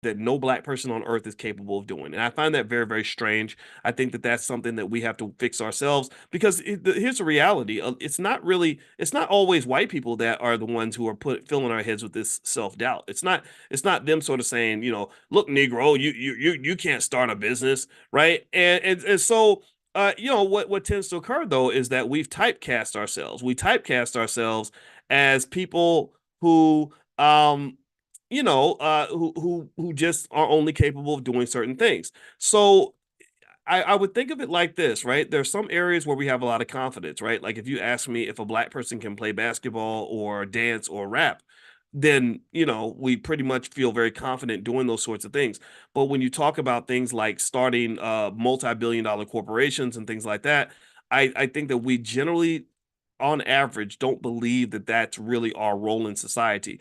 that no black person on earth is capable of doing. And I find that very, very strange. I think that that's something that we have to fix ourselves because here's the reality. It's not always white people that are the ones who are filling our heads with this self-doubt. It's not them sort of saying, look, Negro, you can't start a business, right? And so what tends to occur though is that we've typecast ourselves. We typecast ourselves as people who who just are only capable of doing certain things. So I would think of it like this, right? There's some areas where we have a lot of confidence, right? Like if you ask me if a black person can play basketball or dance or rap, then we pretty much feel very confident doing those sorts of things. But when you talk about things like starting multi-billion-dollar corporations and things like that, I think that we generally on average don't believe that that's really our role in society.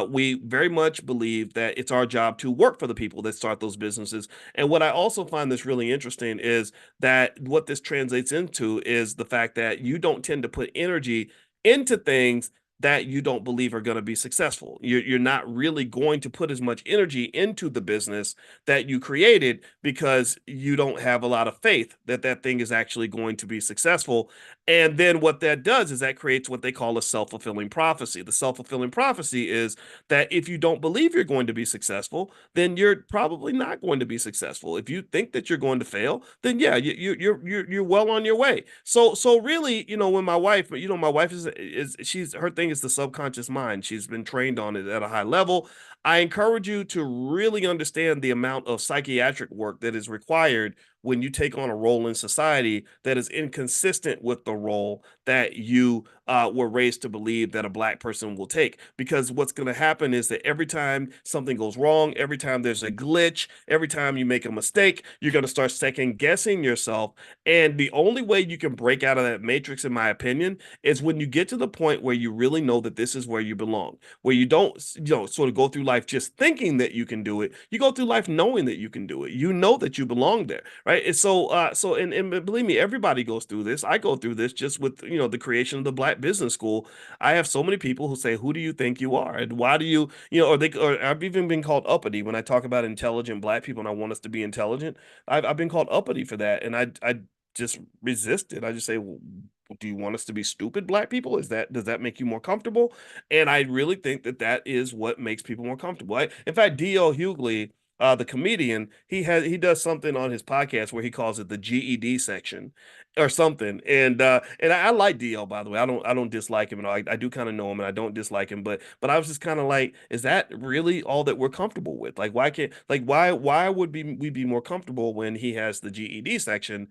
We very much believe that it's our job to work for the people that start those businesses. And what I also find this really interesting is that what this translates into is the fact that you don't tend to put energy into things that you don't believe are going to be successful. You're not really going to put as much energy into the business that you created because you don't have a lot of faith that that thing is actually going to be successful. And then what that does is that creates what they call a self-fulfilling prophecy. The self-fulfilling prophecy is that if you don't believe you're going to be successful, then you're probably not going to be successful. If you think that you're going to fail, then yeah, you're well on your way. So really, when my wife, my wife is she's her thing is the subconscious mind. She's been trained on it at a high level. I encourage you to really understand the amount of psychiatric work that is required when you take on a role in society that is inconsistent with the role that you were raised to believe that a black person will take. Because what's going to happen is that every time something goes wrong, every time there's a glitch, every time you make a mistake, you're going to start second guessing yourself. And the only way you can break out of that matrix, in my opinion, is when you get to the point where you really know that this is where you belong, where you don't, sort of go through life just thinking that you can do it. You go through life knowing that you can do it. You know that you belong there, right? And and believe me, everybody goes through this. I go through this just with the creation of the Black Business School. I have so many people who say, "Who do you think you are?" And why do or I've even been called uppity when I talk about intelligent Black people and I want us to be intelligent. I've been called uppity for that, and I just resist it. I just say, well, do you want us to be stupid Black people? Does that make you more comfortable? And I really think that that is what makes people more comfortable. In fact, D.L. Hughley, the comedian, he does something on his podcast where he calls it the GED section or something. And I like DL, by the way. I don't dislike him at all. I do kind of know him and I don't dislike him, but I was just kind of like, is that really all that we're comfortable with? Like why would we be more comfortable when he has the GED section?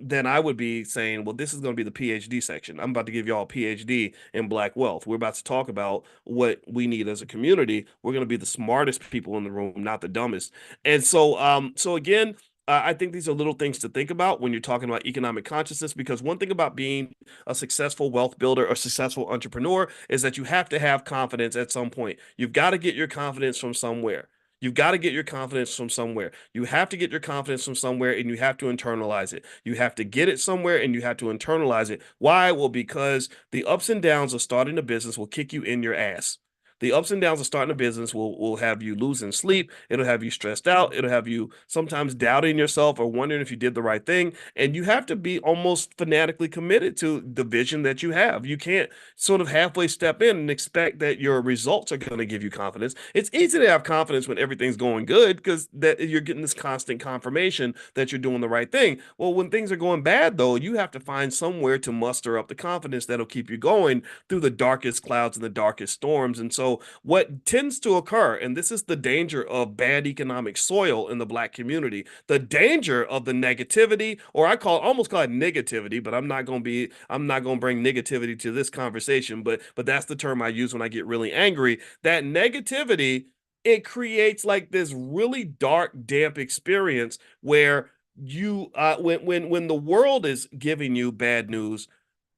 Then I would be saying, well, this is going to be the PhD section. I'm about to give y'all a PhD in Black wealth. We're about to talk about what we need as a community. We're going to be the smartest people in the room, not the dumbest. And so again, I think these are little things to think about when you're talking about economic consciousness, because one thing about being a successful wealth builder or successful entrepreneur is that you have to have confidence at some point. You've got to get your confidence from somewhere. You've got to get your confidence from somewhere. You have to get your confidence from somewhere and you have to internalize it. You have to get it somewhere and you have to internalize it. Why? Well, because the ups and downs of starting a business will kick you in your ass. The ups and downs of starting a business will have you losing sleep. It'll have you stressed out. It'll have you sometimes doubting yourself or wondering if you did the right thing. And you have to be almost fanatically committed to the vision that you have. You can't sort of halfway step in and expect that your results are going to give you confidence. It's easy to have confidence when everything's going good because that you're getting this constant confirmation that you're doing the right thing. Well, when things are going bad, though, you have to find somewhere to muster up the confidence that'll keep you going through the darkest clouds and the darkest storms. And so, what tends to occur, and this is the danger of bad economic soil in the Black community, the danger of the negativity, or almost call it negativity, but I'm not going to bring negativity to this conversation, but that's the term I use when I get really angry. That negativity, it creates like this really dark, damp experience where when the world is giving you bad news,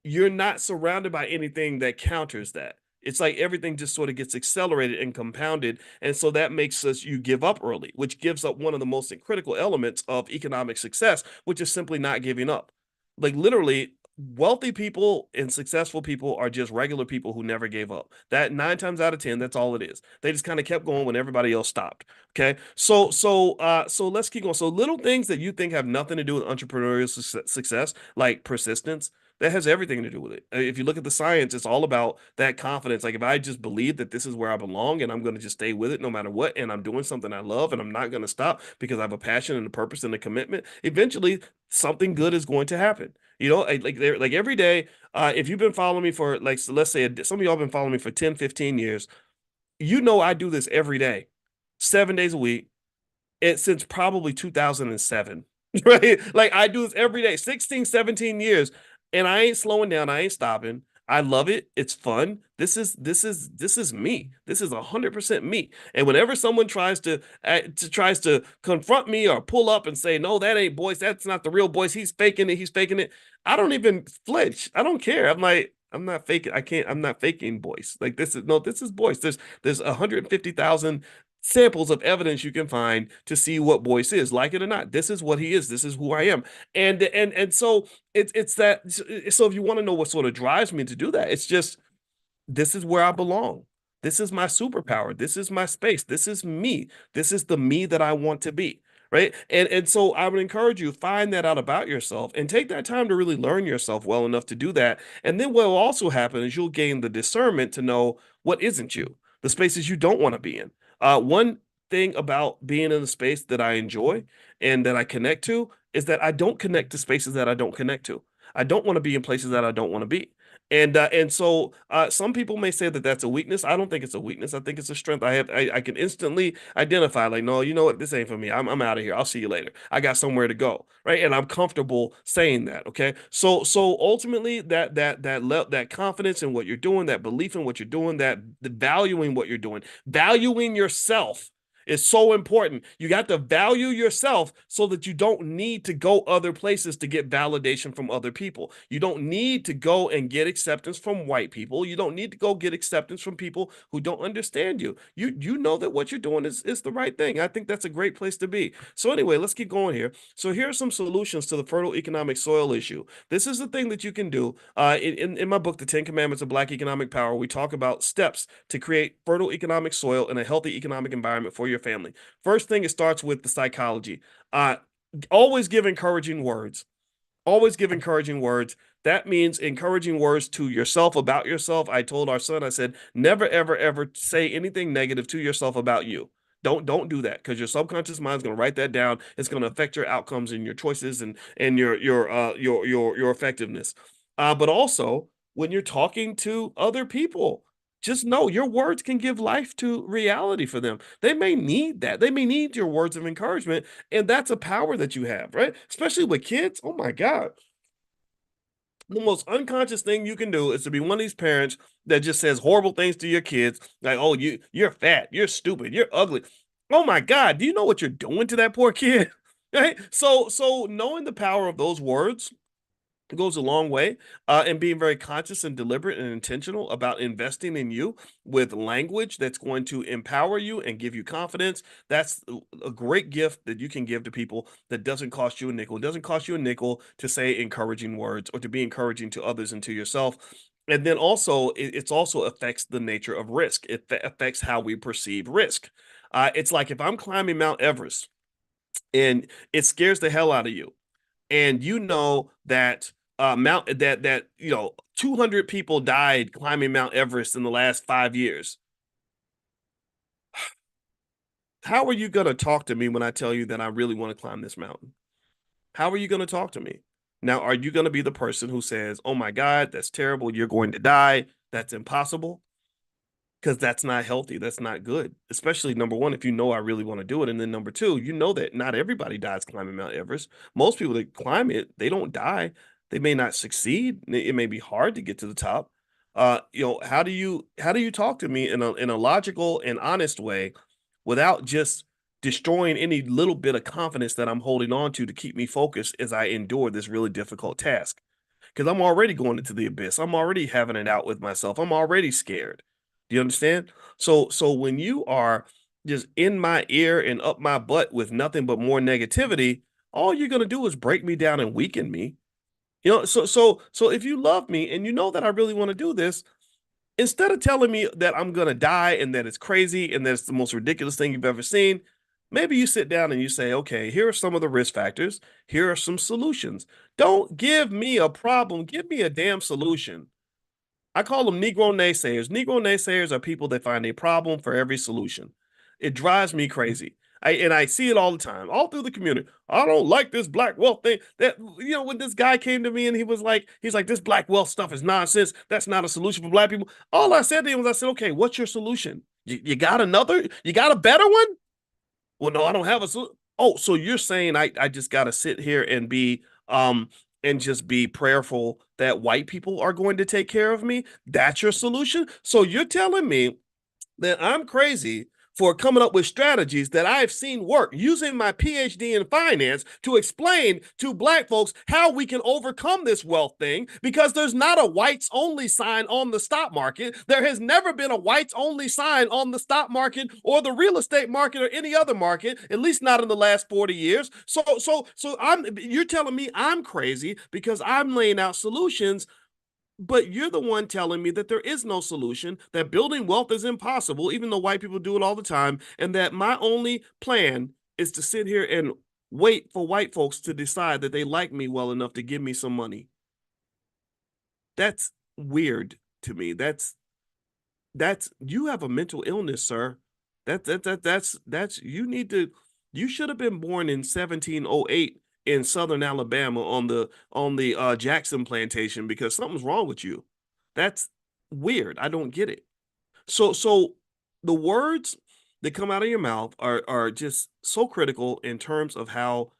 you're not surrounded by anything that counters that. It's like everything just sort of gets accelerated and compounded. And so that makes you give up early, which gives up one of the most critical elements of economic success, which is simply not giving up. Like literally, wealthy people and successful people are just regular people who never gave up. That 9 times out of 10, that's all it is. They just kind of kept going when everybody else stopped. Okay. So let's keep going. So little things that you think have nothing to do with entrepreneurial success, like persistence, that has everything to do with it. If you look at the science, it's all about that confidence. Like if I just believe that this is where I belong and I'm going to just stay with it no matter what, and I'm doing something I love and I'm not going to stop because I have a passion and a purpose and a commitment, eventually something good is going to happen. Like every day, if you've been following me for like, so let's say some of y'all been following me for 10, 15 years, I do this every day, 7 days a week, since probably 2007, right? Like I do this every day, 16, 17 years, and I ain't slowing down. I ain't stopping. I love it. It's fun. This is me. This is 100% me. And whenever someone tries to confront me or pull up and say, "No, that ain't Boyce. That's not the real Boyce. He's faking it. He's faking it." I don't even flinch. I don't care. I'm like, I'm not faking. I can't. I'm not faking Boyce. Like this is no. This is Boyce. There's 150,000 samples of evidence you can find to see what Boyce is, like it or not. This is what he is. This is who I am. And so it's that. So if you want to know what sort of drives me to do that, it's just this is where I belong. This is my superpower. This is my space. This is me. This is the me that I want to be. Right. And so I would encourage you, find that out about yourself and take that time to really learn yourself well enough to do that. And then what will also happen is you'll gain the discernment to know what isn't you, the spaces you don't want to be in. One thing about being in a space that I enjoy and that I connect to is that I don't connect to spaces that I don't connect to. I don't want to be in places that I don't want to be. And some people may say that that's a weakness. I don't think it's a weakness. I think it's a strength. I can instantly identify like, no, you know what, this ain't for me. I'm out of here. I'll see you later. I got somewhere to go, right? And I'm comfortable saying that. Okay, so ultimately that confidence in what you're doing, that belief in what you're doing, that the valuing what you're doing, valuing yourself is so important. You got to value yourself so that you don't need to go other places to get validation from other people. You don't need to go and get acceptance from white people. You don't need to go get acceptance from people who don't understand you. You know that what you're doing is the right thing. I think that's a great place to be. So anyway, let's keep going here. So here are some solutions to the fertile economic soil issue. This is the thing that you can do. In my book, The 10 Commandments of Black Economic Power, we talk about steps to create fertile economic soil and a healthy economic environment for your family. First thing, it starts with the psychology. Uh, Always give encouraging words. Always give encouraging words. That means encouraging words to yourself about yourself. I told our son, I said, never, ever, ever say anything negative to yourself about you. Don't do that because your subconscious mind is going to write that down. It's going to affect your outcomes and your choices and your effectiveness. But also when you're talking to other people, just know your words can give life to reality for them. They may need that. They may need your words of encouragement, and that's a power that you have, right? Especially with kids. Oh my God. The most unconscious thing you can do is to be one of these parents that just says horrible things to your kids, like, "Oh, you're fat, you're stupid, you're ugly." Oh my God, do you know what you're doing to that poor kid? Right? So knowing the power of those words goes a long way, and being very conscious and deliberate and intentional about investing in you with language that's going to empower you and give you confidence. That's a great gift that you can give to people that doesn't cost you a nickel. It doesn't cost you a nickel to say encouraging words or to be encouraging to others and to yourself. And then also, it's also affects the nature of risk. It affects how we perceive risk. It's like if I'm climbing Mount Everest and it scares the hell out of you, and you know that Mount that 200 people died climbing Mount Everest in the last 5 years. How are you going to talk to me when I tell you that I really want to climb this mountain? How are you going to talk to me? Now, are you going to be the person who says, "Oh my God, that's terrible. You're going to die. That's impossible"? Because that's not healthy. That's not good. Especially number one, if you know I really want to do it. And then number two, you know that not everybody dies climbing Mount Everest. Most people that climb it, they don't die. They may not succeed. It may be hard to get to the top. How do you talk to me in a logical and honest way without just destroying any little bit of confidence that I'm holding on to keep me focused as I endure this really difficult task? Because I'm already going into the abyss. I'm already having it out with myself. I'm already scared. Do you understand? So when you are just in my ear and up my butt with nothing but more negativity, all you're gonna do is break me down and weaken me. So if you love me and you know that I really want to do this, instead of telling me that I'm gonna die and that it's crazy and that it's the most ridiculous thing you've ever seen, maybe you sit down and you say, okay, here are some of the risk factors. Here are some solutions. Don't give me a problem. Give me a damn solution. I call them Negro naysayers. Negro naysayers are people that find a problem for every solution. It drives me crazy. I see it all the time, all through the community. I don't like this black wealth thing. That when this guy came to me and he's like, this black wealth stuff is nonsense. That's not a solution for black people. All I said to him was, I said, okay, what's your solution? You got another? You got a better one? Well, no, I don't have a solution. Oh, so you're saying I just gotta sit here and just be prayerful that white people are going to take care of me? That's your solution? So you're telling me that I'm crazy for coming up with strategies that I've seen work using my PhD in finance to explain to black folks how we can overcome this wealth thing, because there's not a whites only sign on the stock market. There has never been a whites only sign on the stock market or the real estate market or any other market, at least not in the last 40 years. So you're telling me I'm crazy because I'm laying out solutions, but you're the one telling me that there is no solution, that building wealth is impossible, even though white people do it all the time, and that my only plan is to sit here and wait for white folks to decide that they like me well enough to give me some money. That's weird to me. That's you have a mental illness, sir. That's you need to you should have been born in 1708 in southern Alabama on the Jackson plantation, because something's wrong with you. That's weird. I don't get it. So the words that come out of your mouth are just so critical in terms of how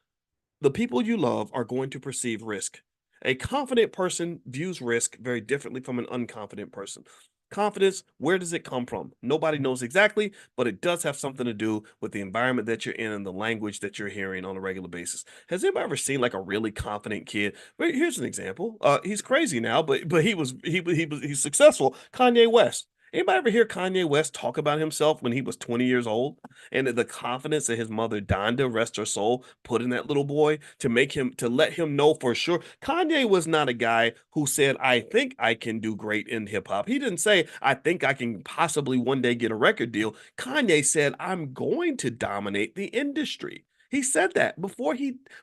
the people you love are going to perceive risk. A confident person views risk very differently from an unconfident person. Confidence, where does it come from? Nobody knows exactly, but it does have something to do with the environment that you're in and the language that you're hearing on a regular basis. Has anybody ever seen like a really confident kid? Well, here's an example. He's crazy now, but he's successful. Kanye West. Anybody ever hear Kanye West talk about himself when he was 20 years old? And the confidence that his mother, Donda, rest her soul, put in that little boy to make him, to let him know for sure. Kanye was not a guy who said, I think I can do great in hip hop. He didn't say, I think I can possibly one day get a record deal. Kanye said, I'm going to dominate the industry. He said that before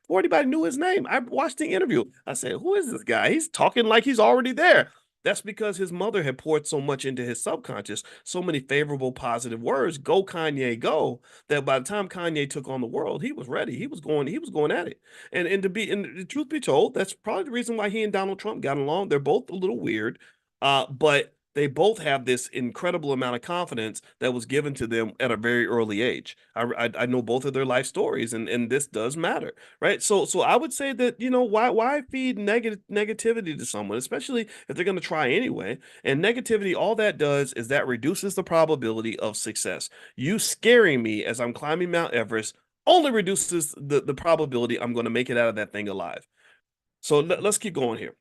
anybody knew his name. I watched the interview. I said, who is this guy? He's talking like he's already there. That's because his mother had poured so much into his subconscious, so many favorable, positive words, go Kanye, go, that by the time Kanye took on the world, he was ready. He was going at it. And the truth be told, that's probably the reason why he and Donald Trump got along. They're both a little weird, but they both have this incredible amount of confidence that was given to them at a very early age. I know both of their life stories, and this does matter, right? So I would say that, why feed negativity to someone, especially if they're going to try anyway. And negativity, all that does is that reduces the probability of success. You scaring me as I'm climbing Mount Everest only reduces the probability I'm going to make it out of that thing alive. So let's keep going here.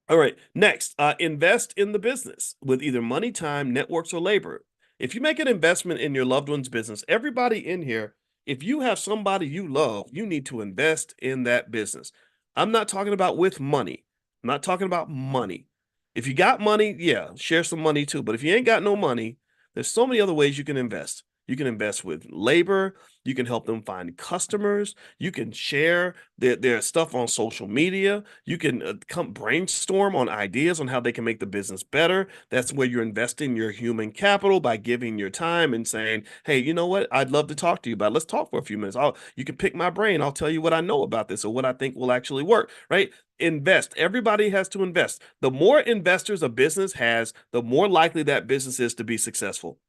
All right. Next, invest in the business with either money, time, networks, or labor. If you make an investment in your loved one's business, everybody in here, if you have somebody you love, you need to invest in that business. I'm not talking about with money. I'm not talking about money. If you got money, yeah, share some money too. But if you ain't got no money, there's so many other ways you can invest. You can invest with labor. You can help them find customers. You can share their stuff on social media. You can come brainstorm on ideas on how they can make the business better. That's where you're investing your human capital by giving your time and saying, "Hey, you know what? I'd love to talk to you about it. Let's talk for a few minutes. You can pick my brain. I'll tell you what I know about this or what I think will actually work." Right? Invest. Everybody has to invest. The more investors a business has, the more likely that business is to be successful.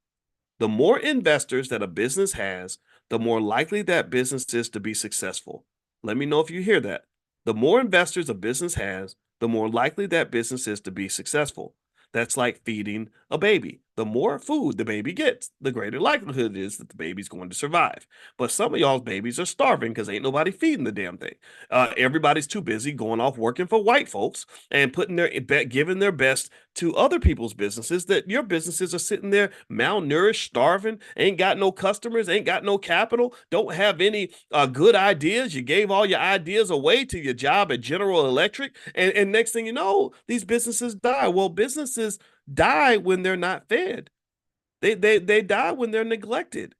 The more investors that a business has, the more likely that business is to be successful. Let me know if you hear that. The more investors a business has, the more likely that business is to be successful. That's like feeding a baby. the more food the baby gets, the greater likelihood it is that the baby's going to survive. But some of y'all's babies are starving because ain't nobody feeding the damn thing. Everybody's too busy going off working for white folks and putting their giving their best to other people's businesses, that your businesses are sitting there malnourished, starving, ain't got no customers, ain't got no capital, don't have any good ideas. You gave all your ideas away to your job at General Electric, and next thing you know, these businesses die. Well, businesses die when they're not fed. They die when they're neglected.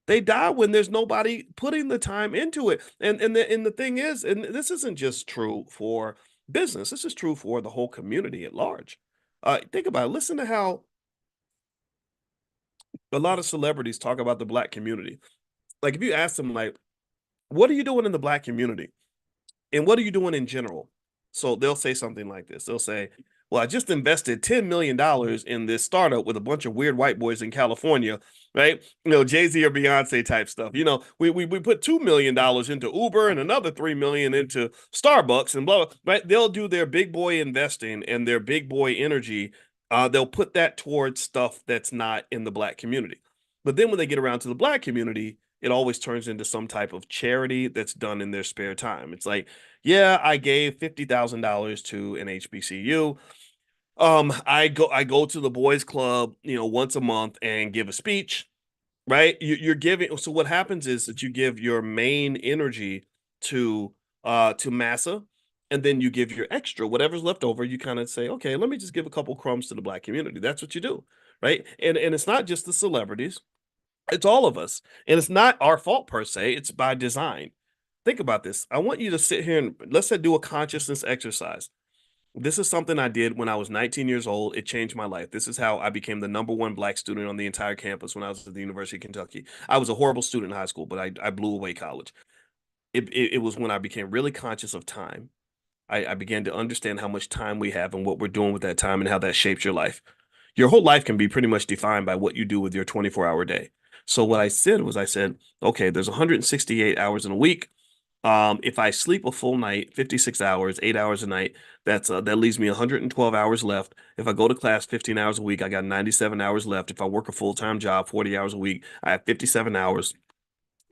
They die when there's nobody putting the time into it. And the thing is, and this isn't just true for business. This is true for the whole community at large. Think about it. Listen to how a lot of celebrities talk about the black community. Like if you ask them, like, what are you doing in the black community? And what are you doing in general? So they'll say something like this. They'll say, well, I just invested $10 million in this startup with a bunch of weird white boys in California, right? Jay-Z or Beyonce type stuff. We put $2 million into Uber and another 3 million into Starbucks and blah, blah, right? They'll do their big boy investing and their big boy energy. They'll put that towards stuff that's not in the black community. But then when they get around to the black community, it always turns into some type of charity that's done in their spare time. It's like, yeah, I gave $50,000 to an HBCU. I go to the boys club, once a month and give a speech, right? You're giving. So what happens is that you give your main energy to massa, and then you give your extra, whatever's left over. You kind of say, okay, let me just give a couple crumbs to the black community. That's what you do, right? And it's not just the celebrities, it's all of us. And it's not our fault per se, it's by design. Think about this. I want you to sit here and let's say do a consciousness exercise. This is something I did when I was 19 years old. It changed my life. This is how I became the number one black student on the entire campus when I was at the University of Kentucky. I was a horrible student in high school, but I blew away college. It was when I became really conscious of time. I began to understand how much time we have and what we're doing with that time and how that shapes your life. Your whole life can be pretty much defined by what you do with your 24-hour day. So what I said was, I said, okay, there's 168 hours in a week. If I sleep a full night, 56 hours, 8 hours a night, that leaves me 112 hours left. If I go to class 15 hours a week, I got 97 hours left. If I work a full-time job, 40 hours a week, I have 57 hours.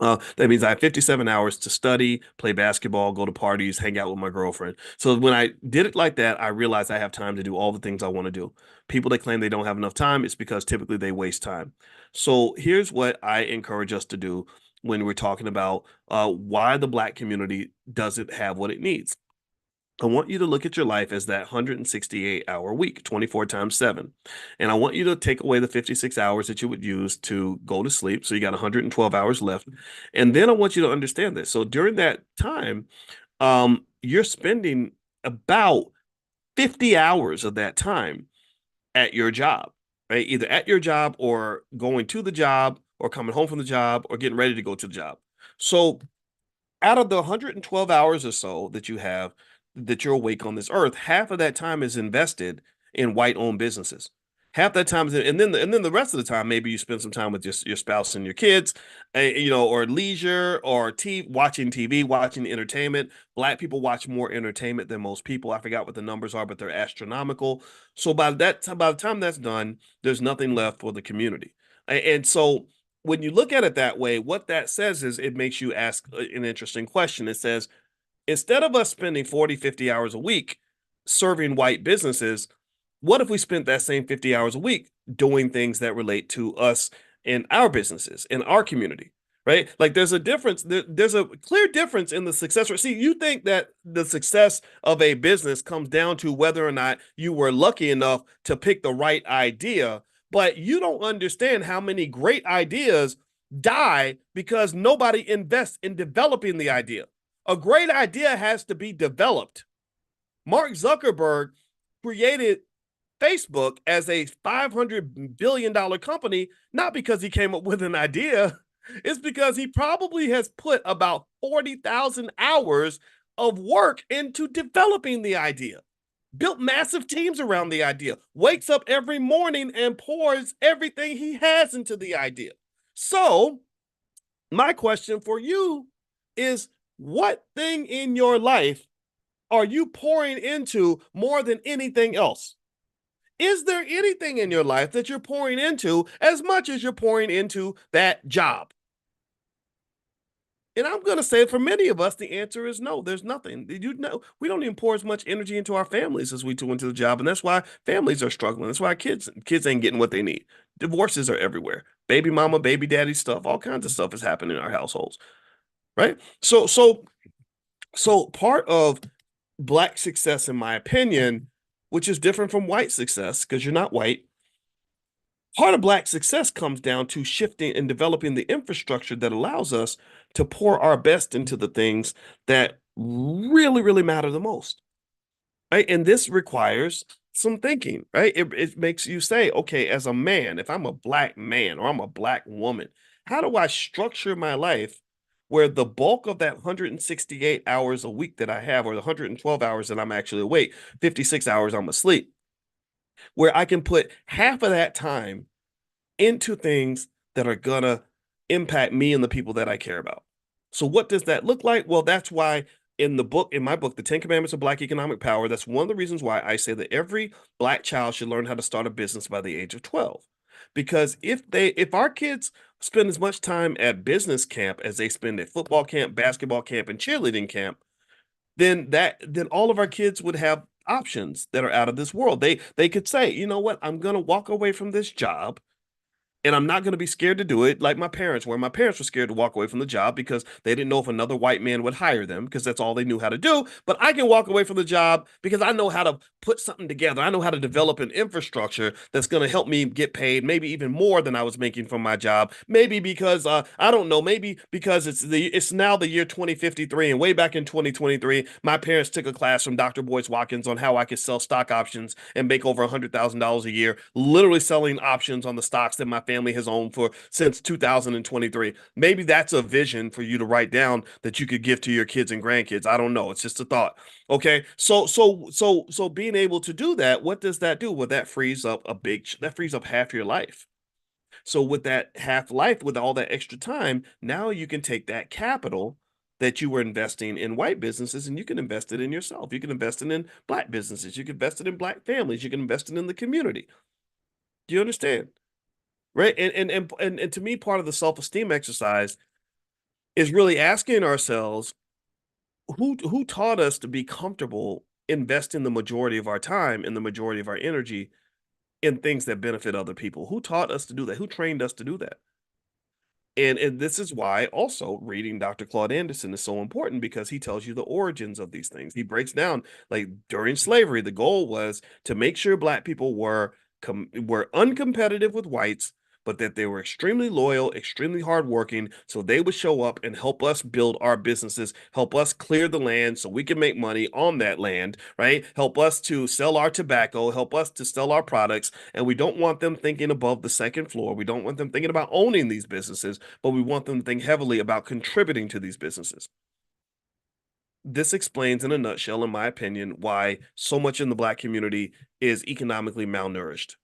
That means I have 57 hours to study, play basketball, go to parties, hang out with my girlfriend. So when I did it like that, I realized I have time to do all the things I want to do. People that claim they don't have enough time, it's because typically they waste time. So here's what I encourage us to do when we're talking about why the black community doesn't have what it needs. I want you to look at your life as that 168-hour week, 24 times 7. And I want you to take away the 56 hours that you would use to go to sleep. So you got 112 hours left. And then I want you to understand this. So during that time, you're spending about 50 hours of that time at your job, right? Either at your job or going to the job or coming home from the job or getting ready to go to the job. So out of the 112 hours or so that you have that you're awake on this earth, half of that time is invested in white-owned businesses. Half that time is, and then the rest of the time, maybe you spend some time with your spouse and your kids, or leisure, or watching TV, watching entertainment. Black people watch more entertainment than most people. I forgot what the numbers are, but they're astronomical. So by the time that's done, there's nothing left for the community. And so when you look at it that way, what that says is it makes you ask an interesting question. It says, instead of us spending 40, 50 hours a week serving white businesses, what if we spent that same 50 hours a week doing things that relate to us and our businesses, in our community, right? Like there's a difference. There's a clear difference in the success rate. See, you think that the success of a business comes down to whether or not you were lucky enough to pick the right idea, but you don't understand how many great ideas die because nobody invests in developing the idea. A great idea has to be developed. Mark Zuckerberg created Facebook as a $500 billion company, not because he came up with an idea. It's because he probably has put about 40,000 hours of work into developing the idea, built massive teams around the idea, wakes up every morning and pours everything he has into the idea. So my question for you is, what thing in your life are you pouring into more than anything else? Is there anything in your life that you're pouring into as much as you're pouring into that job? And I'm going to say for many of us, the answer is no. There's nothing. You know, we don't even pour as much energy into our families as we do into the job, and that's why families are struggling. That's why kids ain't getting what they need. Divorces are everywhere. Baby mama, baby daddy stuff, all kinds of stuff is happening in our households, right? So part of black success, in my opinion, which is different from white success, because you're not white. Part of black success comes down to shifting and developing the infrastructure that allows us to pour our best into the things that really, really matter the most. Right. And this requires some thinking, right? It makes you say, okay, as a man, if I'm a black man or I'm a black woman, how do I structure my life where the bulk of that 168 hours a week that I have, or the 112 hours that I'm actually awake, 56 hours I'm asleep, where I can put half of that time into things that are gonna impact me and the people that I care about. So what does that look like? Well, that's why in my book, The 10 Commandments of Black Economic Power, that's one of the reasons why I say that every black child should learn how to start a business by the age of 12. Because if our kids spend as much time at business camp as they spend at football camp, basketball camp, and cheerleading camp, then all of our kids would have options that are out of this world. They could say, you know what, I'm gonna walk away from this job and I'm not going to be scared to do it like my parents were. My parents were scared to walk away from the job because they didn't know if another white man would hire them because that's all they knew how to do. But I can walk away from the job because I know how to put something together. I know how to develop an infrastructure that's going to help me get paid maybe even more than I was making from my job. Maybe because I don't know, maybe because it's now the year 2053 and way back in 2023, my parents took a class from Dr. Boyce Watkins on how I could sell stock options and make over $100,000 a year, literally selling options on the stocks that my family has owned for since 2023. Maybe that's a vision for you to write down that you could give to your kids and grandkids. I don't know. It's just a thought. Okay. So being able to do that, what does that do? Well, that frees up half your life. So with that half life, with all that extra time, now you can take that capital that you were investing in white businesses and you can invest it in yourself. You can invest it in black businesses. You can invest it in black families. You can invest it in the community. Do you understand? Right. And to me, part of the self-esteem exercise is really asking ourselves who taught us to be comfortable investing the majority of our time and the majority of our energy in things that benefit other people. Who taught us to do that? Who trained us to do that? And this is why also reading Dr. Claude Anderson is so important because he tells you the origins of these things. He breaks down like during slavery, the goal was to make sure black people were uncompetitive with whites, but that they were extremely loyal, extremely hardworking, so they would show up and help us build our businesses, help us clear the land so we can make money on that land, right? Help us to sell our tobacco, help us to sell our products, and we don't want them thinking above the second floor. We don't want them thinking about owning these businesses, but we want them to think heavily about contributing to these businesses. This explains in a nutshell, in my opinion, why so much in the black community is economically malnourished.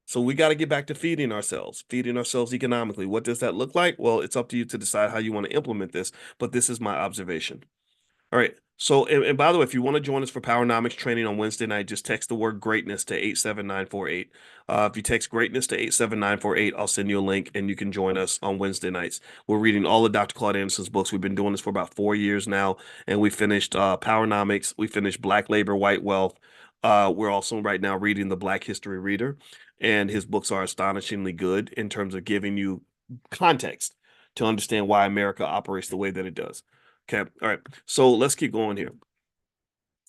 So we got to get back to feeding ourselves economically. What does that look like? Well, it's up to you to decide how you want to implement this, but this is my observation. All right. So, and by the way, if you want to join us for Powernomics training on Wednesday night, just text the word greatness to 87948. If you text greatness to 87948, I'll send you a link and you can join us on Wednesday nights. We're reading all of Dr. Claude Anderson's books. We've been doing this for about 4 years now, and we finished Powernomics. We finished Black Labor, White Wealth. We're also right now reading the Black History Reader, and his books are astonishingly good in terms of giving you context to understand why America operates the way that it does. Okay. All right. So let's keep going here.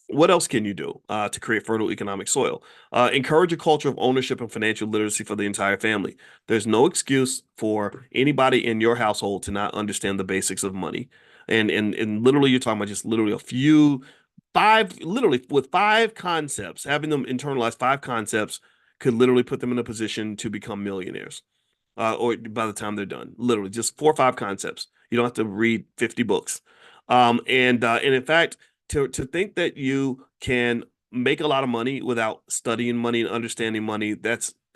What else can you do to create fertile economic soil? Encourage a culture of ownership and financial literacy for the entire family. There's no excuse for anybody in your household to not understand the basics of money. And literally, you're talking about just literally a few, five, literally with five concepts, having them internalize five concepts could literally put them in a position to become millionaires or by the time they're done. Literally, just 4 or 5 concepts. You don't have to read 50 books. And in fact, to think that you can make a lot of money without studying money and understanding money,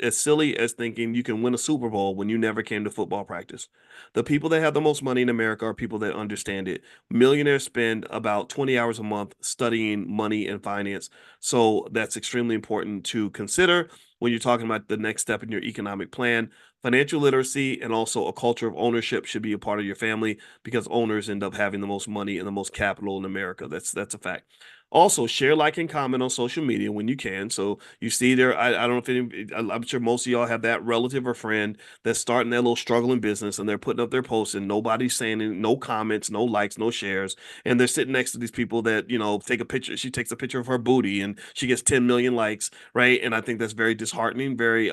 as silly as thinking you can win a Super Bowl when you never came to football practice. The people that have the most money in America are people that understand it. Millionaires spend about 20 hours a month studying money and finance. So that's extremely important to consider when you're talking about the next step in your economic plan. Financial literacy and also a culture of ownership should be a part of your family because owners end up having the most money and the most capital in America. That's a fact. Also, share, like, and comment on social media when you can. So you see there, I don't know if any, I'm sure most of y'all have that relative or friend that's starting their little struggling business and they're putting up their posts and nobody's saying no comments, no likes, no shares. And they're sitting next to these people that, take a picture. She takes a picture of her booty and she gets 10 million likes, right? And I think that's very disheartening, very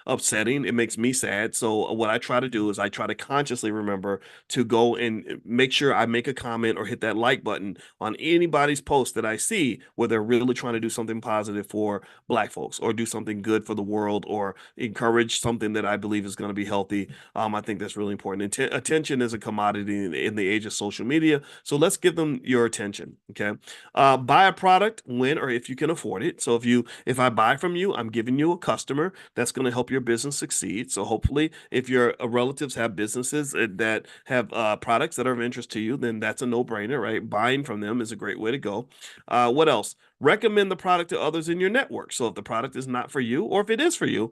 upsetting. It makes me sad. So what I try to do is I try to consciously remember to go and make sure I make a comment or hit that like button on anybody's post that I see where they're really trying to do something positive for Black folks or do something good for the world or encourage something that I believe is going to be healthy. I think that's really important. Attention is a commodity in the age of social media. So let's give them your attention. Okay. Buy a product when or if you can afford it. So if I buy from you, I'm giving you a customer that's going to help your business succeed. So hopefully, if your relatives have businesses that have products that are of interest to you, then that's a no-brainer, right? Buying from them is a great way to go. What else? Recommend the product to others in your network. So if the product is not for you, or if it is for you,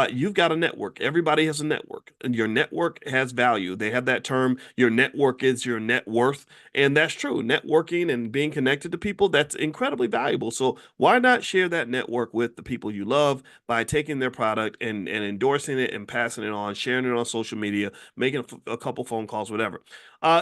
you've got a network. Everybody has a network, and your network has value. They have that term, your network is your net worth. And that's true. Networking and being connected to people, that's incredibly valuable. So why not share that network with the people you love by taking their product and endorsing it and passing it on, sharing it on social media, making a couple phone calls, whatever.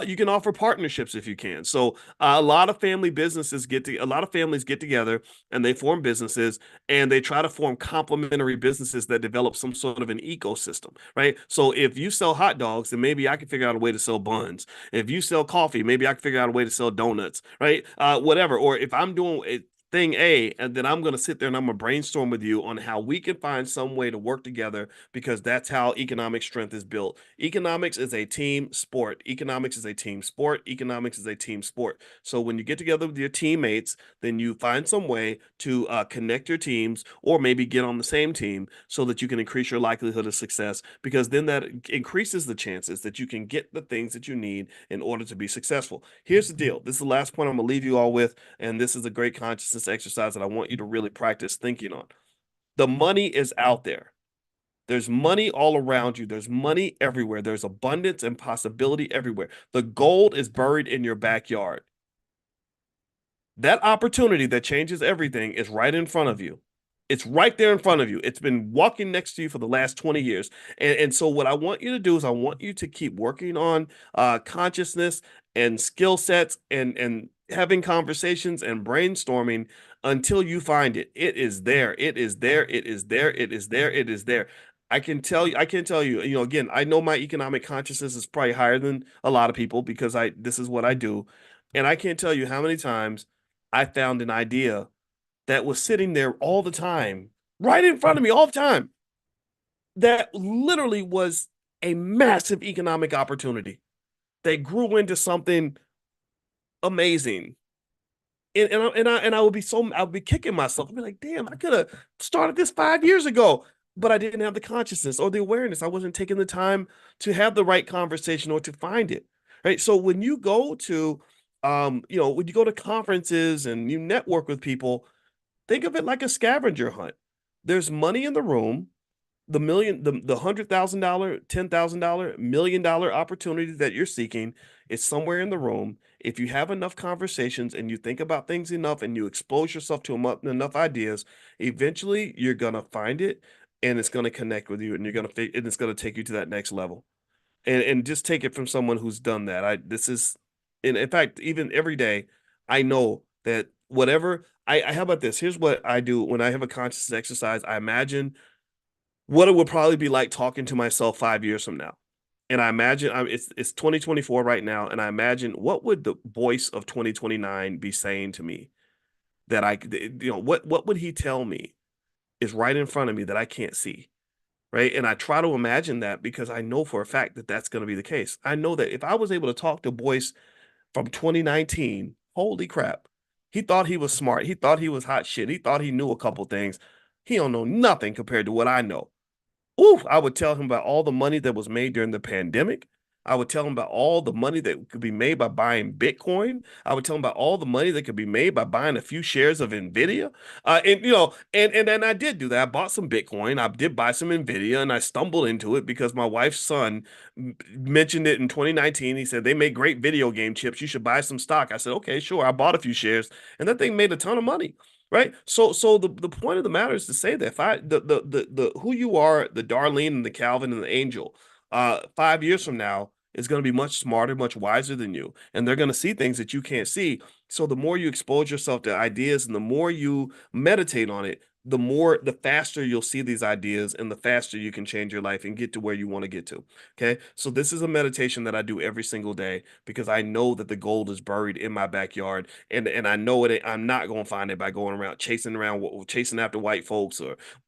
You can offer partnerships if you can. So a lot of a lot of families get together and they form businesses and they try to form complementary businesses that develop some sort of an ecosystem, right? So if you sell hot dogs, then maybe I can figure out a way to sell buns. If you sell coffee, maybe I can figure out a way to sell donuts, right? Whatever. Or if I'm doing it, thing A, and then I'm going to sit there and I'm going to brainstorm with you on how we can find some way to work together because that's how economic strength is built. Economics is a team sport. Economics is a team sport. Economics is a team sport. So when you get together with your teammates, then you find some way to connect your teams or maybe get on the same team so that you can increase your likelihood of success because then that increases the chances that you can get the things that you need in order to be successful. Here's the deal. This is the last point I'm going to leave you all with, and this is a great consciousness exercise that I want you to really practice thinking on. The money is out there. There's money all around you. There's money everywhere. There's abundance and possibility everywhere. The gold is buried in your backyard. That opportunity that changes everything is right in front of you. It's right there in front of you. It's been walking next to you for the last 20 years. And so what I want you to do is I want you to keep working on consciousness and skill sets and having conversations and brainstorming until you find it. It is there. It is there. It is there. It is there. It is there. I can tell you, again, I know my economic consciousness is probably higher than a lot of people because this is what I do. And I can't tell you how many times I found an idea that was sitting there all the time, right in front of me all the time, that literally was a massive economic opportunity. They grew into something amazing. And I would I would be kicking myself. I'd be like, damn, I could have started this 5 years ago, but I didn't have the consciousness or the awareness. I wasn't taking the time to have the right conversation or to find it. Right. So when you go to when you go to conferences and you network with people, think of it like a scavenger hunt. There's money in the room, the $100,000, $10,000, $1 million opportunity that you're seeking is somewhere in the room. If you have enough conversations and you think about things enough and you expose yourself to enough ideas, eventually you're gonna find it and it's gonna connect with you and and it's gonna take you to that next level. And just take it from someone who's done that. And in fact, even every day, I know that whatever how about this? Here's what I do when I have a conscious exercise. I imagine what it would probably be like talking to myself 5 years from now. And I imagine it's 2024 right now, and I imagine what would the voice of 2029 be saying to me that what would he tell me is right in front of me that I can't see, right? And I try to imagine that because I know for a fact that that's going to be the case. I know that if I was able to talk to Boyce from 2019, holy crap, he thought he was smart. He thought he was hot shit. He thought he knew a couple things. He don't know nothing compared to what I know. whew, I would tell him about all the money that was made during the pandemic. I would tell him about all the money that could be made by buying Bitcoin. I would tell him about all the money that could be made by buying a few shares of Nvidia. And you know, and then I did do that. I bought some Bitcoin. I did buy some Nvidia, and I stumbled into it because my wife's son mentioned it in 2019. He said they make great video game chips. You should buy some stock. I said, okay, sure. I bought a few shares, and that thing made a ton of money. Right. So the point of the matter is to say that if I the who you are, the Darlene and the Calvin and the Angel, 5 years from now is going to be much smarter, much wiser than you. And they're going to see things that you can't see. So the more you expose yourself to ideas and the more you meditate on it, the faster you'll see these ideas and the faster you can change your life and get to where you want to get to. Okay. So this is a meditation that I do every single day because I know that the gold is buried in my backyard and I know it. I'm not going to find it by going around chasing after white folks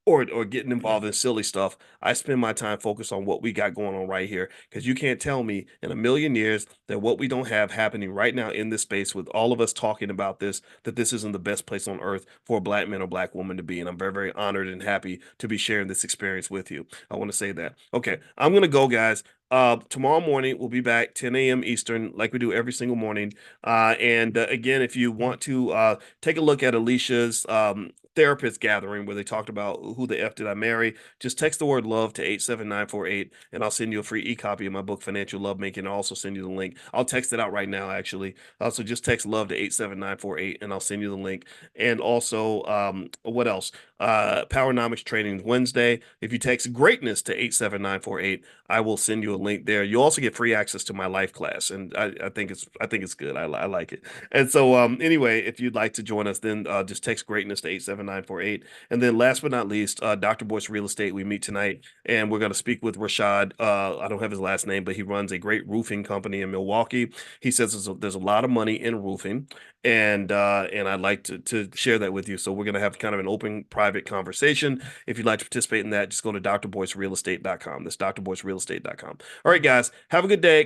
or getting involved in silly stuff. I spend my time focused on what we got going on right here because you can't tell me in a million years that what we don't have happening right now in this space with all of us talking about this, that this isn't the best place on earth for a black man or black woman to be. And I'm very, very honored and happy to be sharing this experience with you. I want to say that. Okay, I'm gonna go, guys. Tomorrow morning we'll be back 10 a.m. Eastern, like we do every single morning. And again, if you want to take a look at Alicia's therapist gathering where they talked about who the F did I marry, just text the word love to 87948 and I'll send you a free e-copy of my book, Financial Lovemaking. I'll also send you the link. I'll text it out right now, actually. So just text love to 87948 and I'll send you the link. And also, what else? Powernomics training Wednesday. If you text greatness to 87948, I will send you a link there. You also get free access to my life class, and I think it's good. I like it. And so anyway, if you'd like to join us, then just text greatness to 87948. And then last but not least, Dr. Boyce Real Estate. We meet tonight, and we're going to speak with Rashad. I don't have his last name, but he runs a great roofing company in Milwaukee. He says there's a lot of money in roofing, and I'd like to share that with you. So we're going to have kind of an open, private conversation. If you'd like to participate in that, just go to drboycerealestate.com. That's drboycerealestate.com. All right, guys, have a good day.